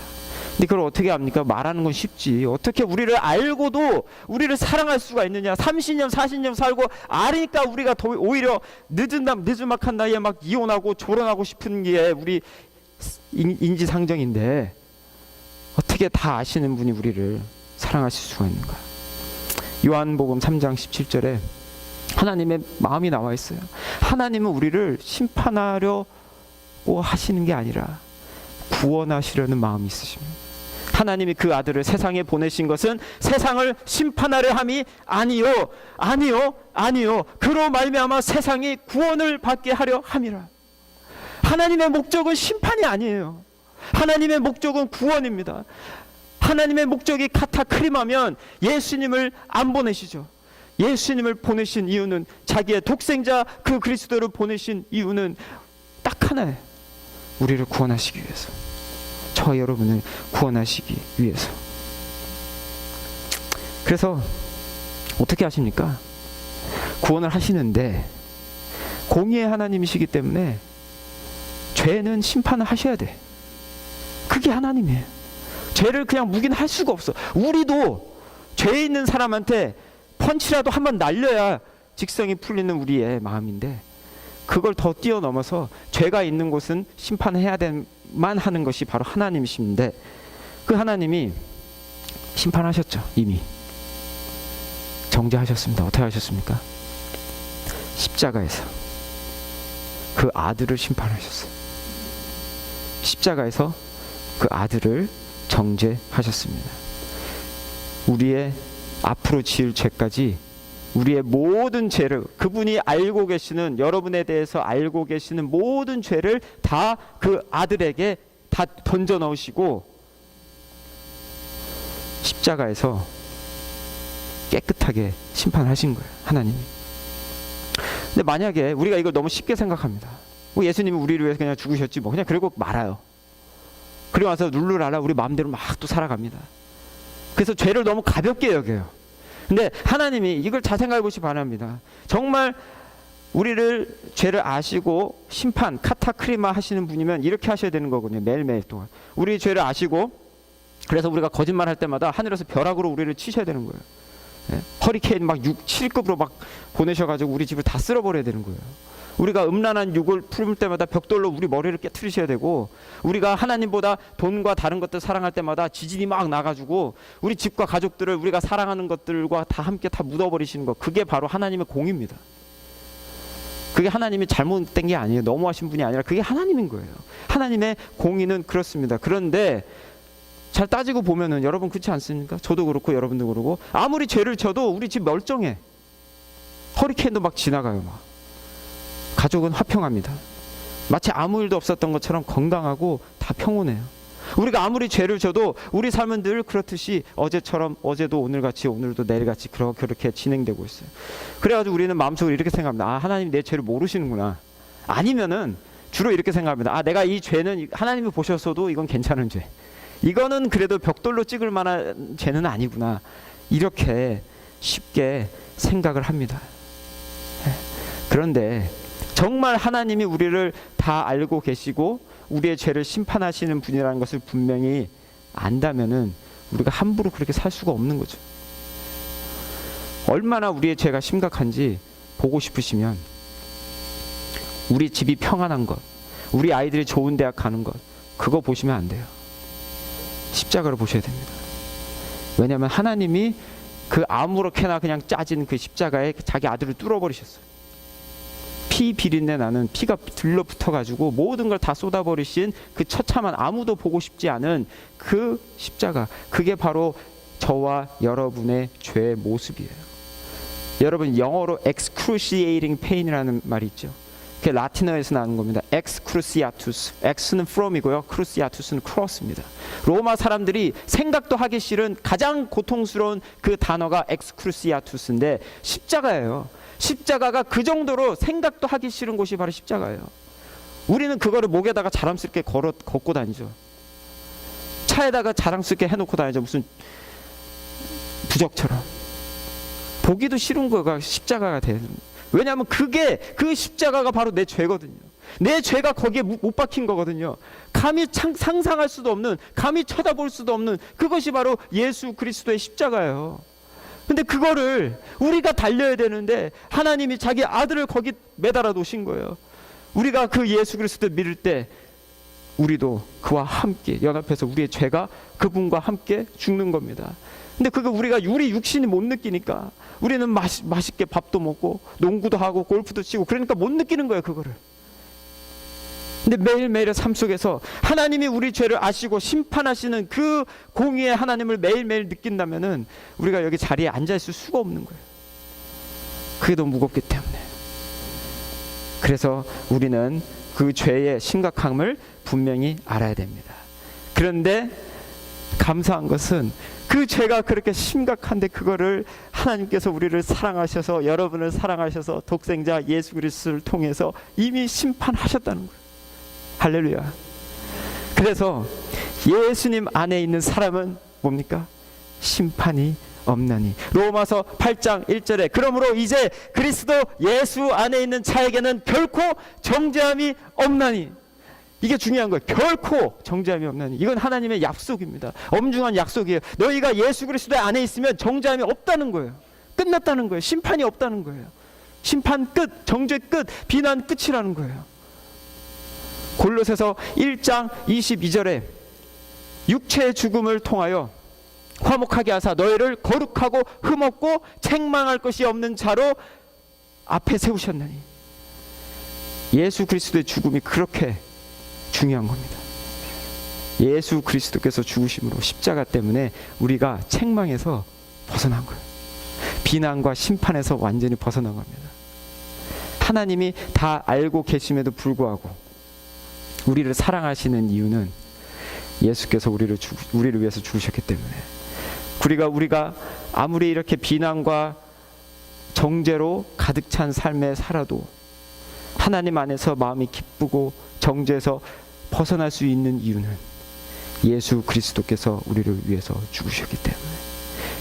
A: 근데 그걸 어떻게 합니까? 말하는 건 쉽지. 어떻게 우리를 알고도 우리를 사랑할 수가 있느냐? 30년 40년 살고 아니까 우리가 더 오히려 늦은막한 나이에 막 이혼하고 졸혼하고 싶은 게 우리 인지상정인데, 어떻게 다 아시는 분이 우리를 사랑하실 수가 있는가? 요한복음 3장 17절에 하나님의 마음이 나와 있어요. 하나님은 우리를 심판하려고 하시는 게 아니라 구원하시려는 마음이 있으십니다. 하나님이 그 아들을 세상에 보내신 것은 세상을 심판하려 함이 아니요. 그로 말미암아 세상이 구원을 받게 하려 함이라. 하나님의 목적은 심판이 아니에요. 하나님의 목적은 구원입니다. 하나님의 목적이 카타크리마면 예수님을 안 보내시죠. 예수님을 보내신 이유는, 자기의 독생자 그 그리스도를 보내신 이유는 딱 하나예요. 우리를 구원하시기 위해서. 저와 여러분을 구원하시기 위해서. 그래서 어떻게 하십니까? 구원을 하시는데 공의의 하나님이시기 때문에 죄는 심판을 하셔야 돼. 그게 하나님이에요. 죄를 그냥 묵인할 수가 없어. 우리도 죄 있는 사람한테 펀치라도 한번 날려야 직성이 풀리는 우리의 마음인데, 그걸 더 뛰어넘어서 죄가 있는 곳은 심판해야 될만 하는 것이 바로 하나님이신데, 그 하나님이 심판하셨죠. 이미 정죄하셨습니다. 어떻게 하셨습니까? 십자가에서 그 아들을 심판하셨어요. 십자가에서 그 아들을 정죄하셨습니다. 우리의 앞으로 지을 죄까지, 우리의 모든 죄를, 그분이 알고 계시는, 여러분에 대해서 알고 계시는 모든 죄를 다 그 아들에게 다 던져 넣으시고 십자가에서 깨끗하게 심판하신 거예요, 하나님이. 근데 만약에 우리가 이걸 너무 쉽게 생각합니다. 뭐 예수님이 우리를 위해서 그냥 죽으셨지 뭐, 그냥 그러고 말아요. 그리고 와서 룰루랄라 우리 마음대로 막 또 살아갑니다. 그래서 죄를 너무 가볍게 여겨요. 근데 하나님이 이걸 잘 생각해 보시기 바랍니다. 정말 우리를 죄를 아시고 심판, 카타크리마 하시는 분이면 이렇게 하셔야 되는 거거든요. 매일매일 동안 우리 죄를 아시고, 그래서 우리가 거짓말 할 때마다 하늘에서 벼락으로 우리를 치셔야 되는 거예요. 허리케인 막 6, 7급으로 막 보내셔가지고 우리 집을 다 쓸어버려야 되는 거예요. 우리가 음란한 육을 풀을 때마다 벽돌로 우리 머리를 깨트리셔야 되고, 우리가 하나님보다 돈과 다른 것들 사랑할 때마다 지진이 막 나가지고 우리 집과 가족들을, 우리가 사랑하는 것들과 다 함께 다 묻어버리시는 것, 그게 바로 하나님의 공입니다. 그게 하나님이 잘못된 게 아니에요. 너무하신 분이 아니라 그게 하나님인 거예요. 하나님의 공의는 그렇습니다. 그런데 잘 따지고 보면은, 여러분 그렇지 않습니까? 저도 그렇고 여러분도 그러고, 아무리 죄를 져도 우리 집 멀쩡해. 허리케인도 막 지나가요. 막 가족은 화평합니다. 마치 아무 일도 없었던 것처럼 건강하고 다 평온해요. 우리가 아무리 죄를 져도 우리 삶은 늘 그렇듯이 어제처럼, 어제도 오늘같이, 오늘도 내일같이 그렇게 진행되고 있어요. 그래가지고 우리는 마음속으로 이렇게 생각합니다. 아, 하나님이 내 죄를 모르시는구나. 아니면은 주로 이렇게 생각합니다. 아, 내가 이 죄는 하나님이 보셨어도 이건 괜찮은 죄, 이거는 그래도 벽돌로 찍을 만한 죄는 아니구나. 이렇게 쉽게 생각을 합니다. 그런데 정말 하나님이 우리를 다 알고 계시고 우리의 죄를 심판하시는 분이라는 것을 분명히 안다면은 우리가 함부로 그렇게 살 수가 없는 거죠. 얼마나 우리의 죄가 심각한지 보고 싶으시면 우리 집이 평안한 것, 우리 아이들이 좋은 대학 가는 것, 그거 보시면 안 돼요. 십자가를 보셔야 됩니다. 왜냐하면 하나님이 그 아무렇게나 그냥 짜진 그 십자가에 자기 아들을 뚫어버리셨어요. 피 비린내 나는, 피가 들러붙어가지고 모든 걸 다 쏟아버리신 그 처참한, 아무도 보고 싶지 않은 그 십자가, 그게 바로 저와 여러분의 죄의 모습이에요. 여러분, 영어로 excruciating pain이라는 말이 있죠. 그게 라틴어에서 나는 겁니다. excruciatus, x는 from이고요, cruciatus는 cross입니다. 로마 사람들이 생각도 하기 싫은 가장 고통스러운 그 단어가 excruciatus인데 십자가예요. 십자가가 그 정도로 생각도 하기 싫은 곳이 바로 십자가예요. 우리는 그거를 목에다가 자랑스럽게 걷고 다니죠. 차에다가 자랑스럽게 해놓고 다니죠. 무슨 부적처럼. 보기도 싫은 거가 십자가가 되는 거예요. 왜냐하면 그게, 그 십자가가 바로 내 죄거든요. 내 죄가 거기에 못 박힌 거거든요. 감히 상상할 수도 없는, 감히 쳐다볼 수도 없는 그것이 바로 예수 그리스도의 십자가예요. 근데 그거를 우리가 달려야 되는데 하나님이 자기 아들을 거기 매달아 놓으신 거예요. 우리가 그 예수 그리스도를 믿을 때 우리도 그와 함께 연합해서 우리의 죄가 그분과 함께 죽는 겁니다. 근데 그거 우리 육신이 못 느끼니까 우리는 맛있게 밥도 먹고 농구도 하고 골프도 치고 그러니까 못 느끼는 거예요, 그거를. 근데 매일매일의 삶 속에서 하나님이 우리 죄를 아시고 심판하시는 그 공의의 하나님을 매일매일 느낀다면은 우리가 여기 자리에 앉아 있을 수가 없는 거예요. 그게 너무 무겁기 때문에. 그래서 우리는 그 죄의 심각함을 분명히 알아야 됩니다. 그런데 감사한 것은 그 죄가 그렇게 심각한데 그거를 하나님께서 우리를 사랑하셔서, 여러분을 사랑하셔서 독생자 예수 그리스도를 통해서 이미 심판하셨다는 거예요. 할렐루야. 그래서 예수님 안에 있는 사람은 뭡니까? 심판이 없나니. 로마서 8장 1절에 그러므로 이제 그리스도 예수 안에 있는 자에게는 결코 정죄함이 없나니. 이게 중요한 거예요. 결코 정죄함이 없나니. 이건 하나님의 약속입니다. 엄중한 약속이에요. 너희가 예수 그리스도 안에 있으면 정죄함이 없다는 거예요. 끝났다는 거예요. 심판이 없다는 거예요. 심판 끝, 정죄 끝, 비난 끝이라는 거예요. 골로새서 1장 22절에 육체의 죽음을 통하여 화목하게 하사 너희를 거룩하고 흠없고 책망할 것이 없는 자로 앞에 세우셨나니. 예수 그리스도의 죽음이 그렇게 중요한 겁니다. 예수 그리스도께서 죽으심으로 십자가 때문에 우리가 책망에서 벗어난 거예요. 비난과 심판에서 완전히 벗어난 겁니다. 하나님이 다 알고 계심에도 불구하고 우리를 사랑하시는 이유는 예수께서 우리를 위해서 죽으셨기 때문에. 우리가 아무리 이렇게 비난과 정죄로 가득 찬 삶에 살아도 하나님 안에서 마음이 기쁘고 정죄에서 벗어날 수 있는 이유는 예수 그리스도께서 우리를 위해서 죽으셨기 때문에.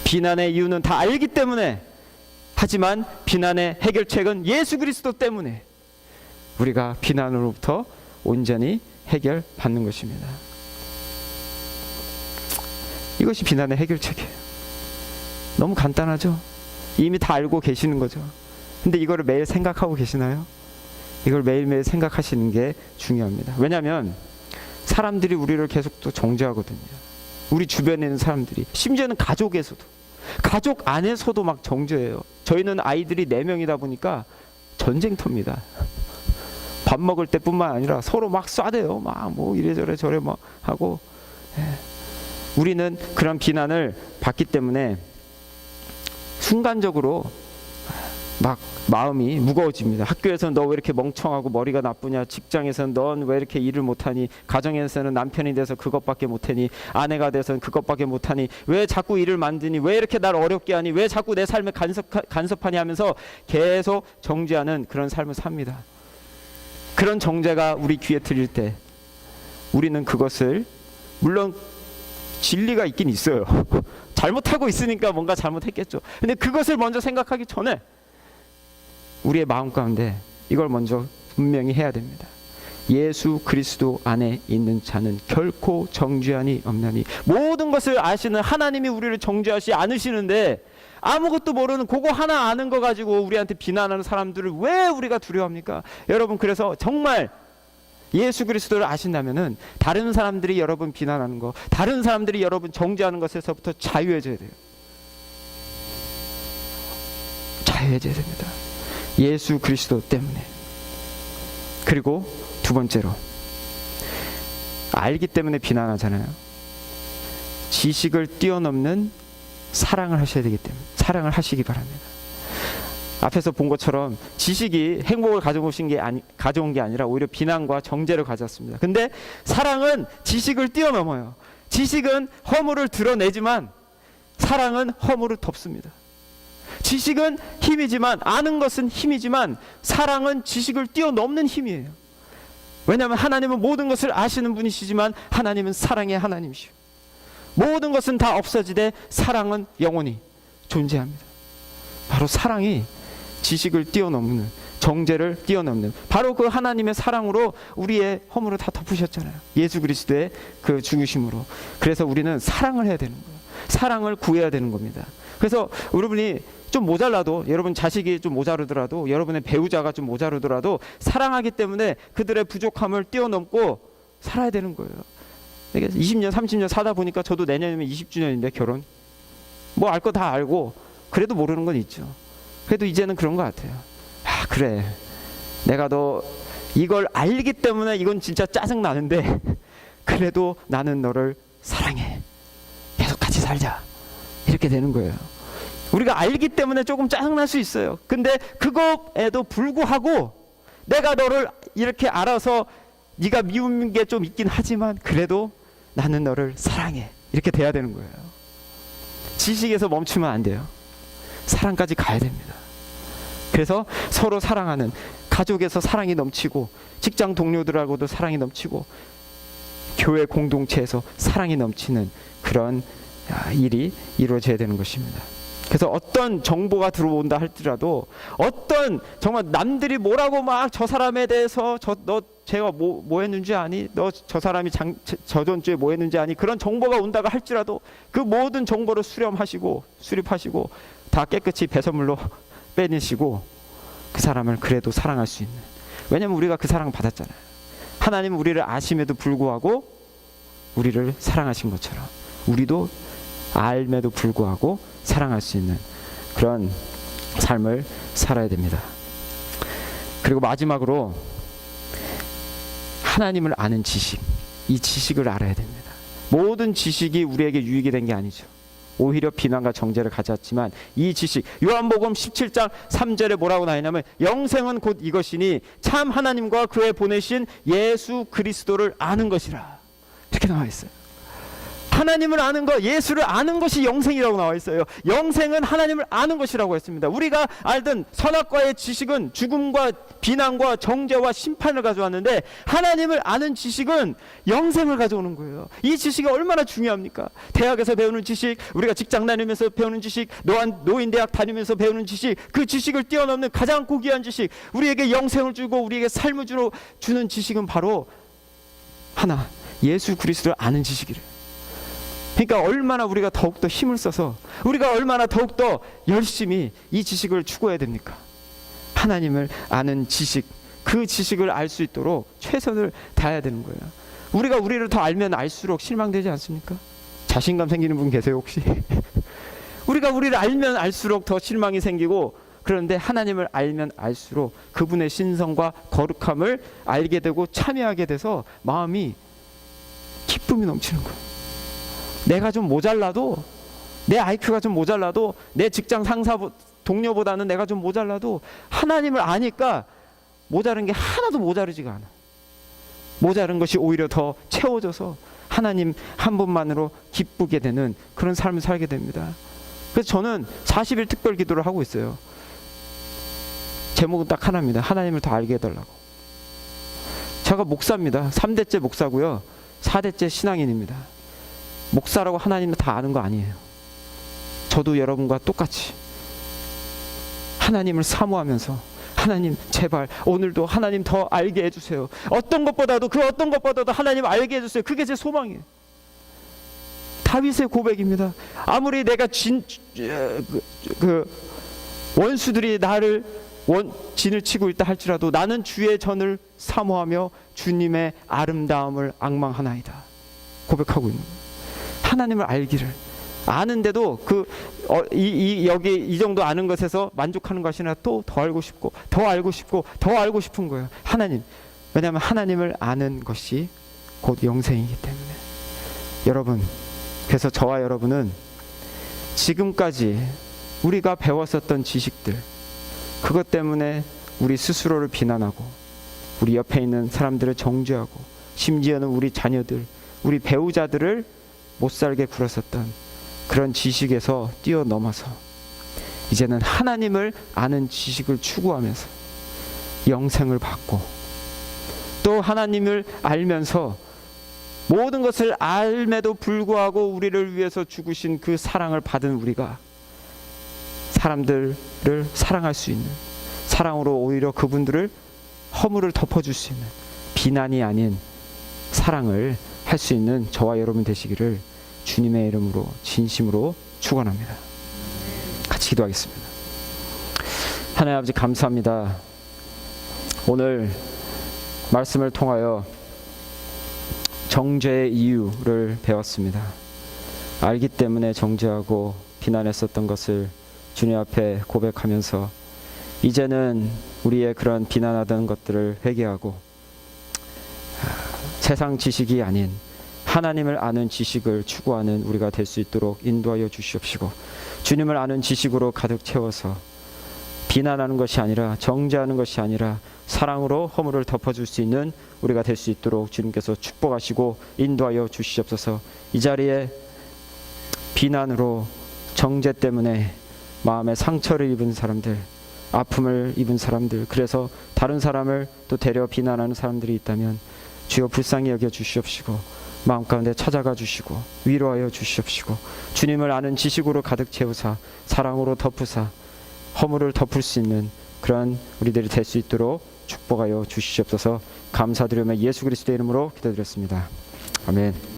A: 비난의 이유는 다 알기 때문에. 하지만 비난의 해결책은 예수 그리스도 때문에 우리가 비난으로부터 온전히 해결받는 것입니다. 이것이 비난의 해결책이에요. 너무 간단하죠? 이미 다 알고 계시는 거죠. 근데 이거를 매일 생각하고 계시나요? 이걸 매일매일 생각하시는 게 중요합니다. 왜냐하면 사람들이 우리를 계속 또 정죄하거든요. 우리 주변에 있는 사람들이, 심지어는 가족에서도, 가족 안에서도 막 정죄해요. 저희는 아이들이 4명이다 보니까 전쟁터입니다. 밥 먹을 때뿐만 아니라 서로 막 쏴대요. 막 뭐 이래저래 저래 막 하고. 우리는 그런 비난을 받기 때문에 순간적으로 막 마음이 무거워집니다. 학교에서는 너 왜 이렇게 멍청하고 머리가 나쁘냐, 직장에서는 넌 왜 이렇게 일을 못하니, 가정에서는 남편이 돼서 그것밖에 못하니, 아내가 돼서는 그것밖에 못하니, 왜 자꾸 일을 만드니, 왜 이렇게 날 어렵게 하니, 왜 자꾸 내 삶에 간섭하니 하면서 계속 정죄하는 그런 삶을 삽니다. 그런 정죄가 우리 귀에 들릴 때 우리는 그것을, 물론 진리가 있긴 있어요. 잘못하고 있으니까 뭔가 잘못했겠죠. 근데 그것을 먼저 생각하기 전에 우리의 마음 가운데 이걸 먼저 분명히 해야 됩니다. 예수 그리스도 안에 있는 자는 결코 정죄함이 없나니. 모든 것을 아시는 하나님이 우리를 정죄하지 않으시는데 아무것도 모르는 그거 하나 아는 거 가지고 우리한테 비난하는 사람들을 왜 우리가 두려워합니까? 여러분, 그래서 정말 예수 그리스도를 아신다면은 다른 사람들이 여러분 비난하는 거, 다른 사람들이 여러분 정죄하는 것에서부터 자유해져야 돼요. 자유해져야 됩니다. 예수 그리스도 때문에. 그리고 두 번째로, 알기 때문에 비난하잖아요. 지식을 뛰어넘는 사랑을 하셔야 되기 때문에 사랑을 하시기 바랍니다. 앞에서 본 것처럼 지식이 행복을 가져온 게 아니라 오히려 비난과 정죄를 가져왔습니다. 근데 사랑은 지식을 뛰어넘어요. 지식은 허물을 드러내지만 사랑은 허물을 덮습니다. 지식은 힘이지만, 아는 것은 힘이지만, 사랑은 지식을 뛰어넘는 힘이에요. 왜냐하면 하나님은 모든 것을 아시는 분이시지만 하나님은 사랑의 하나님이시오. 모든 것은 다 없어지되 사랑은 영원히 존재합니다. 바로 사랑이 지식을 뛰어넘는, 정죄를 뛰어넘는, 바로 그 하나님의 사랑으로 우리의 허물을 다 덮으셨잖아요. 예수 그리스도의 그 죽으심으로. 그래서 우리는 사랑을 해야 되는 거예요. 사랑을 구해야 되는 겁니다. 그래서 여러분이 좀 모자라도, 여러분 자식이 좀 모자르더라도, 여러분의 배우자가 좀 모자르더라도 사랑하기 때문에 그들의 부족함을 뛰어넘고 살아야 되는 거예요. 20년 30년 사다 보니까 저도 내년이면 20주년인데 결혼 뭐 알 거 다 알고 그래도 모르는 건 있죠. 그래도 이제는 그런 것 같아요. 아, 그래, 내가 너 이걸 알기 때문에 이건 진짜 짜증 나는데 그래도 나는 너를 사랑해, 계속 같이 살자, 이렇게 되는 거예요. 우리가 알기 때문에 조금 짜증날 수 있어요. 근데 그거에도 불구하고 내가 너를 이렇게 알아서 네가 미운 게 좀 있긴 하지만 그래도 나는 너를 사랑해, 이렇게 돼야 되는 거예요. 지식에서 멈추면 안 돼요. 사랑까지 가야 됩니다. 그래서 서로 사랑하는, 가족에서 사랑이 넘치고, 직장 동료들하고도 사랑이 넘치고, 교회 공동체에서 사랑이 넘치는 그런 일이 이루어져야 되는 것입니다. 그래서 어떤 정보가 들어온다 할지라도, 어떤 정말 남들이 뭐라고 막 저 사람에 대해서 너 제가 뭐 했는지 아니? 너 저 사람이 저전주에 뭐 했는지 아니? 그런 정보가 온다고 할지라도 그 모든 정보를 수립하시고 다 깨끗이 배설물로 빼내시고 그 사람을 그래도 사랑할 수 있는, 왜냐하면 우리가 그 사랑을 받았잖아요. 하나님은 우리를 아심에도 불구하고 우리를 사랑하신 것처럼 우리도 알매도 불구하고 사랑할 수 있는 그런 삶을 살아야 됩니다. 그리고 마지막으로 하나님을 아는 지식, 이 지식을 알아야 됩니다. 모든 지식이 우리에게 유익이 된 게 아니죠. 오히려 비난과 정죄를 가져왔지만 이 지식, 요한복음 17장 3절에 뭐라고 나오냐면 영생은 곧 이것이니 참 하나님과 그의 보내신 예수 그리스도를 아는 것이라, 이렇게 나와 있어요. 하나님을 아는 것, 예수를 아는 것이 영생이라고 나와 있어요. 영생은 하나님을 아는 것이라고 했습니다. 우리가 알던 선악과의 지식은 죽음과 비난과 정죄와 심판을 가져왔는데 하나님을 아는 지식은 영생을 가져오는 거예요. 이 지식이 얼마나 중요합니까? 대학에서 배우는 지식, 우리가 직장 다니면서 배우는 지식, 노인대학 다니면서 배우는 지식, 그 지식을 뛰어넘는 가장 고귀한 지식, 우리에게 영생을 주고 우리에게 삶을 주는 지식은 바로 하나, 예수 그리스도를 아는 지식이래요. 그러니까 얼마나 우리가 더욱더 힘을 써서, 우리가 얼마나 더욱더 열심히 이 지식을 추구해야 됩니까? 하나님을 아는 지식, 그 지식을 알 수 있도록 최선을 다해야 되는 거예요. 우리가 우리를 더 알면 알수록 실망되지 않습니까? 자신감 생기는 분 계세요 혹시? 우리가 우리를 알면 알수록 더 실망이 생기고, 그런데 하나님을 알면 알수록 그분의 신성과 거룩함을 알게 되고 참여하게 돼서 마음이 기쁨이 넘치는 거예요. 내가 좀 모자라도, 내 IQ가 좀 모자라도, 내 직장 상사 동료보다는 내가 좀 모자라도 하나님을 아니까 모자른 게 하나도 모자르지가 않아. 모자른 것이 오히려 더 채워져서 하나님 한 분만으로 기쁘게 되는 그런 삶을 살게 됩니다. 그래서 저는 40일 특별 기도를 하고 있어요. 제목은 딱 하나입니다. 하나님을 더 알게 해달라고. 제가 목사입니다. 3대째 목사고요, 4대째 신앙인입니다. 목사라고 하나님을 다 아는 거 아니에요. 저도 여러분과 똑같이 하나님을 사모하면서, 하나님 제발 오늘도 하나님 더 알게 해주세요. 어떤 것보다도, 그 어떤 것보다도 하나님 알게 해주세요. 그게 제 소망이에요. 다윗의 고백입니다. 아무리 내가 원수들이 나를 진을 치고 있다 할지라도 나는 주의 전을 사모하며 주님의 아름다움을 앙망하나이다 고백하고 있는 거예요. 하나님을 알기를 아는데도 여기 이 정도 아는 것에서 만족하는 것이 아니라 또 더 알고 싶고 더 알고 싶고 더 알고 싶은 거예요. 하나님. 왜냐하면 하나님을 아는 것이 곧 영생이기 때문에. 여러분, 그래서 저와 여러분은 지금까지 우리가 배웠었던 지식들, 그것 때문에 우리 스스로를 비난하고 우리 옆에 있는 사람들을 정죄하고 심지어는 우리 자녀들, 우리 배우자들을 못 살게 굴었었던 그런 지식에서 뛰어넘어서 이제는 하나님을 아는 지식을 추구하면서 영생을 받고 또 하나님을 알면서 모든 것을 알매도 불구하고 우리를 위해서 죽으신 그 사랑을 받은 우리가 사람들을 사랑할 수 있는, 사랑으로 오히려 그분들을 허물을 덮어줄 수 있는, 비난이 아닌 사랑을 할 수 있는 저와 여러분 되시기를 주님의 이름으로 진심으로 축원합니다. 같이 기도하겠습니다. 하나님 아버지 감사합니다. 오늘 말씀을 통하여 정죄의 이유를 배웠습니다. 알기 때문에 정죄하고 비난했었던 것을 주님 앞에 고백하면서 이제는 우리의 그런 비난하던 것들을 회개하고 세상 지식이 아닌 하나님을 아는 지식을 추구하는 우리가 될 수 있도록 인도하여 주시옵시고 주님을 아는 지식으로 가득 채워서 비난하는 것이 아니라 정죄하는 것이 아니라 사랑으로 허물을 덮어줄 수 있는 우리가 될 수 있도록 주님께서 축복하시고 인도하여 주시옵소서. 이 자리에 비난으로 정죄 때문에 마음에 상처를 입은 사람들, 아픔을 입은 사람들, 그래서 다른 사람을 또 데려 비난하는 사람들이 있다면 주여 불쌍히 여겨 주시옵시고 마음 가운데 찾아가 주시고 위로하여 주시옵시고 주님을 아는 지식으로 가득 채우사 사랑으로 덮으사 허물을 덮을 수 있는 그런 우리들이 될 수 있도록 축복하여 주시옵소서. 감사드리며 예수 그리스도의 이름으로 기도드렸습니다. 아멘.